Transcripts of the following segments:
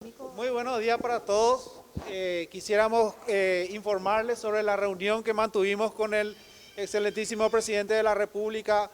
Muy buenos días para todos. Quisiéramos informarles sobre la reunión que mantuvimos con el excelentísimo presidente de la República,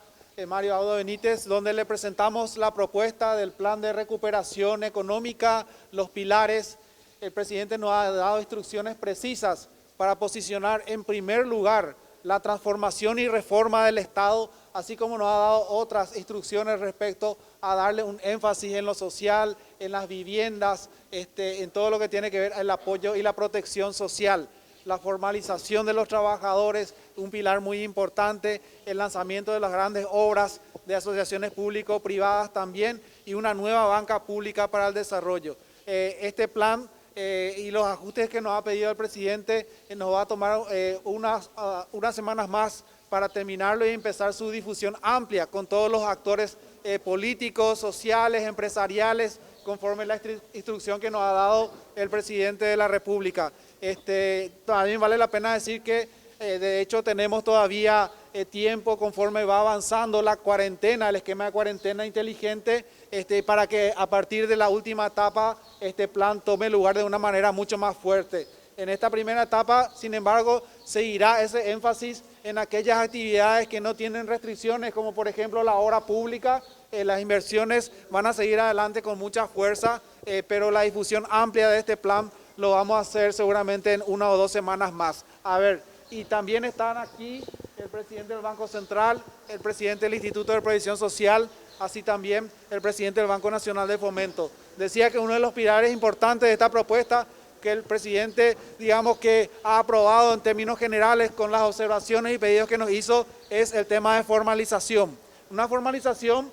Mario Abdo Benítez, donde le presentamos la propuesta del plan de recuperación económica, los pilares. El presidente nos ha dado instrucciones precisas para posicionar en primer lugar la transformación y reforma del Estado, así como nos ha dado otras instrucciones respecto a darle un énfasis en lo social, en las viviendas, en todo lo que tiene que ver el apoyo y la protección social. La formalización de los trabajadores, un pilar muy importante, el lanzamiento de las grandes obras de asociaciones público-privadas también y una nueva banca pública para el desarrollo. Este plan y los ajustes que nos ha pedido el presidente nos va a tomar unas semanas más para terminarlo y empezar su difusión amplia con todos los actores políticos, sociales, empresariales, conforme la instrucción que nos ha dado el presidente de la República. También vale la pena decir que de hecho tenemos todavía tiempo conforme va avanzando la cuarentena, el esquema de cuarentena inteligente, para que a partir de la última etapa este plan tome lugar de una manera mucho más fuerte. En esta primera etapa, sin embargo, seguirá ese énfasis en aquellas actividades que no tienen restricciones, como por ejemplo la obra pública. Las inversiones van a seguir adelante con mucha fuerza, pero la difusión amplia de este plan lo vamos a hacer seguramente en 1 o 2 semanas más. Y también están aquí el presidente del Banco Central, el presidente del Instituto de Previsión Social, así también el presidente del Banco Nacional de Fomento. Decía que uno de los pilares importantes de esta propuesta que el presidente, digamos que ha aprobado en términos generales con las observaciones y pedidos que nos hizo, es el tema de formalización. Una formalización,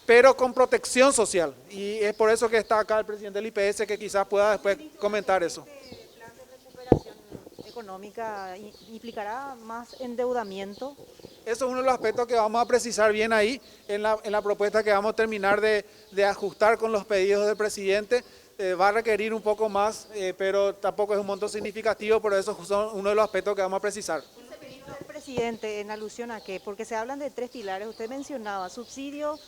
pero con protección social. Y es por eso que está acá el presidente del IPS, que quizás pueda después comentar eso. ¿Este plan de recuperación económica implicará más endeudamiento? Eso es uno de los aspectos que vamos a precisar bien ahí en la propuesta que vamos a terminar de ajustar con los pedidos del presidente. Va a requerir un poco más, pero tampoco es un monto significativo, pero eso son uno de los aspectos que vamos a precisar. ¿El pedido del presidente en alusión a qué? Porque se hablan de 3 pilares. Usted mencionaba subsidio,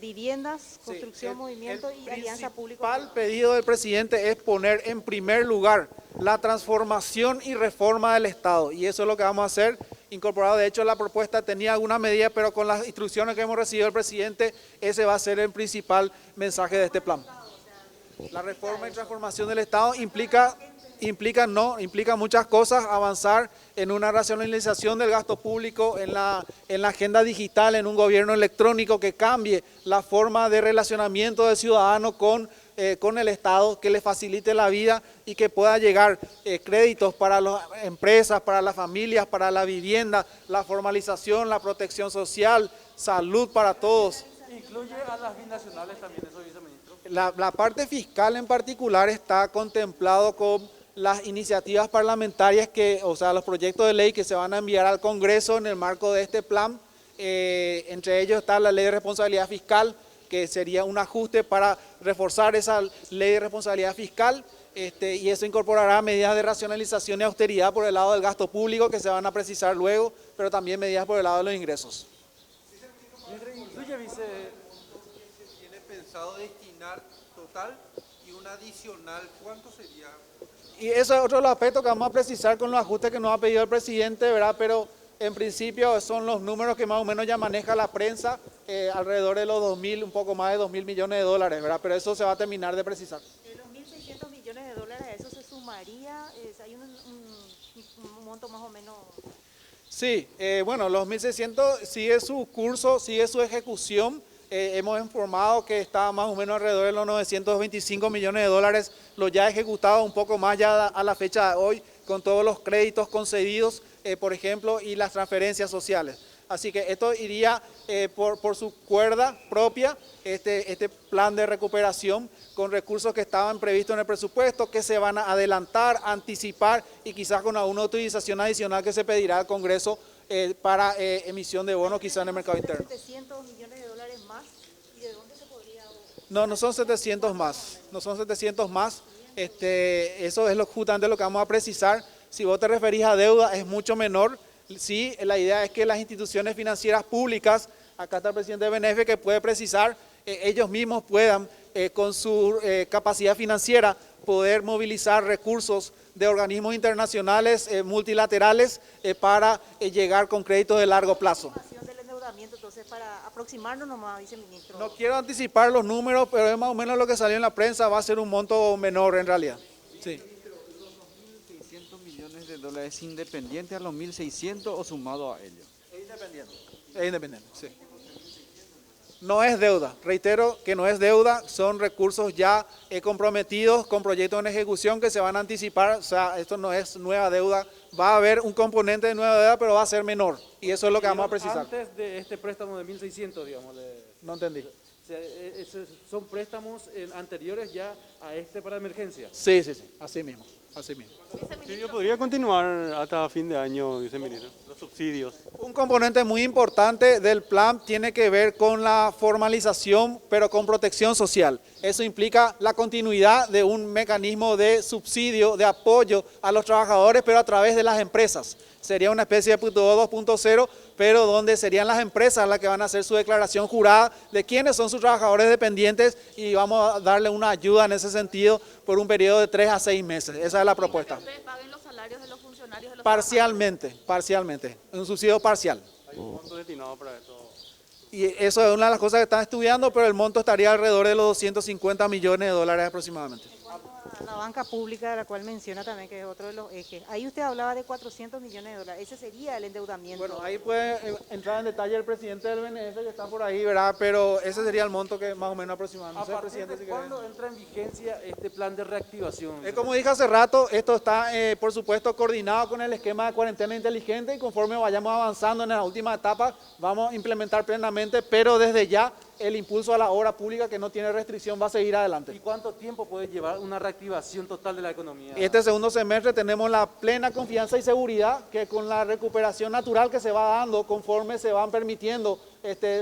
viviendas, construcción, Sí, movimiento y alianza pública. El principal pedido del presidente es poner en primer lugar la transformación y reforma del Estado, y eso es lo que vamos a hacer, incorporado. De hecho, la propuesta tenía alguna medida, pero con las instrucciones que hemos recibido del presidente, ese va a ser el principal mensaje de este plan. La reforma y transformación del Estado implica muchas cosas: avanzar en una racionalización del gasto público, en la agenda digital, en un gobierno electrónico que cambie la forma de relacionamiento del ciudadano con el Estado, que le facilite la vida y que pueda llegar créditos para las empresas, para las familias, para la vivienda, la formalización, la protección social, salud para todos. ¿Incluye a las binacionales también eso, viceministro? La parte fiscal en particular está contemplado con las iniciativas parlamentarias o sea, los proyectos de ley que se van a enviar al Congreso en el marco de este plan. Entre ellos está la ley de responsabilidad fiscal, que sería un ajuste para reforzar esa ley de responsabilidad fiscal, y eso incorporará medidas de racionalización y austeridad por el lado del gasto público que se van a precisar luego, pero también medidas por el lado de los ingresos. ¿Incluye, vice? ¿Tiene pensado destinar total y un adicional? ¿Cuánto sería? Y eso es otro de los aspectos que vamos a precisar con los ajustes que nos ha pedido el presidente, ¿verdad? Pero en principio son los números que más o menos ya maneja la prensa, alrededor de los 2.000, un poco más de 2.000 millones de dólares, ¿verdad? Pero eso se va a terminar de precisar. De los 1.600 millones de dólares, ¿a eso se sumaría? ¿Hay un monto más o menos? Sí, bueno, los 1.600 sigue su curso, sigue su ejecución. Hemos informado que está más o menos alrededor de los 925 millones de dólares, lo ya ejecutado, un poco más ya a la fecha de hoy, con todos los créditos concedidos, por ejemplo, y las transferencias sociales. Así que esto iría por su cuerda propia, este plan de recuperación con recursos que estaban previstos en el presupuesto, que se van a adelantar, anticipar y quizás con alguna utilización adicional que se pedirá al Congreso para emisión de bonos quizás en el mercado interno. 700 millones de dólares más. ¿Y de dónde se podría? No son 700 más, no son 700 más. Eso es justamente lo que vamos a precisar. Si vos te referís a deuda, es mucho menor. Sí, la idea es que las instituciones financieras públicas, acá está el presidente de BNF que puede precisar, ellos mismos puedan con su capacidad financiera, poder movilizar recursos de organismos internacionales multilaterales para llegar con créditos de largo plazo. Estimación del endeudamiento, entonces, para aproximarnos nomás, viceministro. No quiero anticipar los números, pero es más o menos lo que salió en la prensa, va a ser un monto menor en realidad. Sí. $600 millones independiente a los 1.600 o sumado a ellos. Es independiente, sí. No es deuda, reitero que no es deuda, son recursos ya comprometidos con proyectos en ejecución que se van a anticipar, o sea, esto no es nueva deuda, va a haber un componente de nueva deuda, pero va a ser menor, y eso es lo que vamos a precisar. Antes de este préstamo de 1.600, digamos. No entendí. O sea, son préstamos anteriores ya a este para emergencia. Sí, así mismo, así mismo. Sí, podría continuar hasta fin de año, viceministro, los subsidios. Un componente muy importante del plan tiene que ver con la formalización, pero con protección social. Eso implica la continuidad de un mecanismo de subsidio, de apoyo a los trabajadores, pero a través de las empresas. Sería una especie de PTO 2.0, pero donde serían las empresas las que van a hacer su declaración jurada de quiénes son sus trabajadores dependientes y vamos a darle una ayuda en ese sentido por un periodo de 3 a 6 meses. Esa es la propuesta. ¿Ustedes paguen los salarios de los funcionarios de los Parcialmente, un subsidio parcial. Hay un monto destinado para esto. Y eso es una de las cosas que están estudiando, pero el monto estaría alrededor de los 250 millones de dólares aproximadamente. A la banca pública, de la cual menciona también que es otro de los ejes. Ahí usted hablaba de 400 millones de dólares. Ese sería el endeudamiento. Bueno, ahí puede entrar en detalle el presidente del BNF que está por ahí, ¿verdad? Pero ese sería el monto que más o menos aproximadamente. ¿A No sé, partir presidente, de si quiere. cuándo entra en vigencia este plan de reactivación? Como dije hace rato, esto está, por supuesto, coordinado con el esquema de cuarentena inteligente y conforme vayamos avanzando en la última etapa, vamos a implementar plenamente, pero desde ya el impulso a la obra pública que no tiene restricción va a seguir ¿Y adelante. cuánto tiempo puede llevar una reactivación total de la economía? Este segundo semestre tenemos la plena confianza y seguridad que con la recuperación natural que se va dando conforme se van permitiendo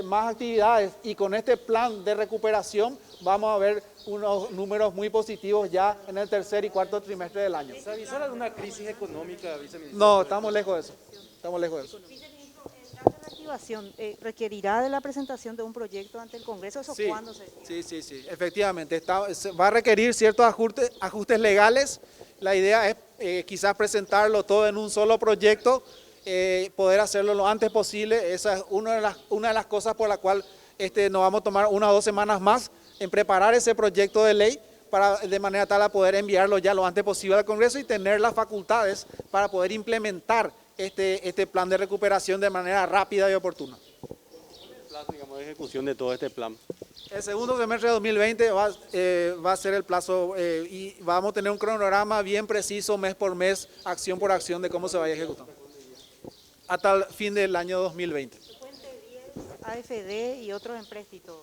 más actividades y con este plan de recuperación vamos a ver unos números muy positivos ya en el tercer y cuarto trimestre del año. ¿Se avisara de una crisis económica, viceministro? No, estamos lejos de eso. Estamos lejos de eso. Viceministro, el plan de reactivación requerirá de la presentación de un proyecto ante el Congreso. ¿Eso cuándo sería? Sí, efectivamente. Va a requerir ciertos ajustes legales. La idea es quizás presentarlo todo en un solo proyecto, poder hacerlo lo antes posible. Esa es una de las cosas por la cual nos vamos a tomar 1 o 2 semanas más en preparar ese proyecto de ley de manera tal a poder enviarlo ya lo antes posible al Congreso y tener las facultades para poder implementar este plan de recuperación de manera rápida y oportuna. El plazo, digamos, de ejecución de todo este plan. El segundo semestre de 2020 va a ser el plazo y vamos a tener un cronograma bien preciso, mes por mes, acción por acción de cómo se vaya ejecutando. Hasta el fin del año 2020. AFD y otros empréstitos.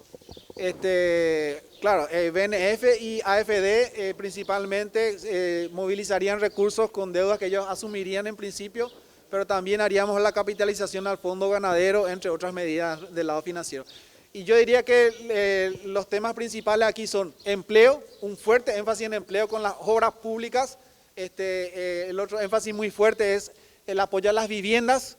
Claro, BNF y AFD principalmente movilizarían recursos con deudas que ellos asumirían en principio, pero también haríamos la capitalización al fondo ganadero, entre otras medidas del lado financiero. Y yo diría que los temas principales aquí son empleo, un fuerte énfasis en empleo con las obras públicas. El otro énfasis muy fuerte es el apoyo a las viviendas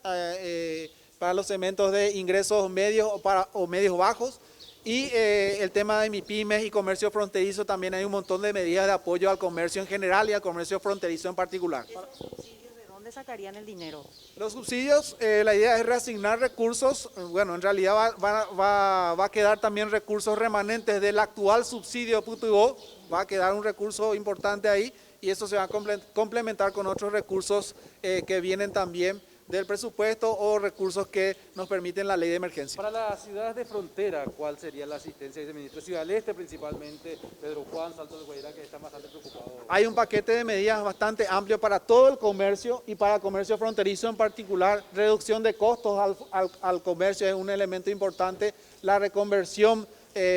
para los segmentos de ingresos medios o medios bajos. Y el tema de MIPYMES y comercio fronterizo, también hay un montón de medidas de apoyo al comercio en general y al comercio fronterizo en particular. ¿Esos subsidios de dónde sacarían el dinero? Los subsidios, la idea es reasignar recursos, bueno, en realidad va a quedar también recursos remanentes del actual subsidio PTO, va a quedar un recurso importante ahí y eso se va a complementar con otros recursos que vienen también del presupuesto o recursos que nos permiten la ley de emergencia. Para las ciudades de frontera, ¿cuál sería la asistencia, viceministro? Ciudad del Este principalmente, Pedro Juan, Salto de Guairá, que están bastante preocupados. Hay un paquete de medidas bastante amplio para todo el comercio y para el comercio fronterizo en particular. Reducción de costos al comercio es un elemento importante. La reconversión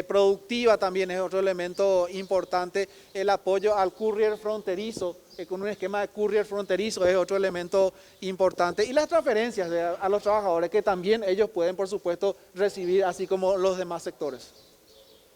productiva también es otro elemento importante. El apoyo al courier fronterizo, con un esquema de courier fronterizo es otro elemento importante. Y las transferencias a los trabajadores que también ellos pueden, por supuesto, recibir, así como los demás sectores.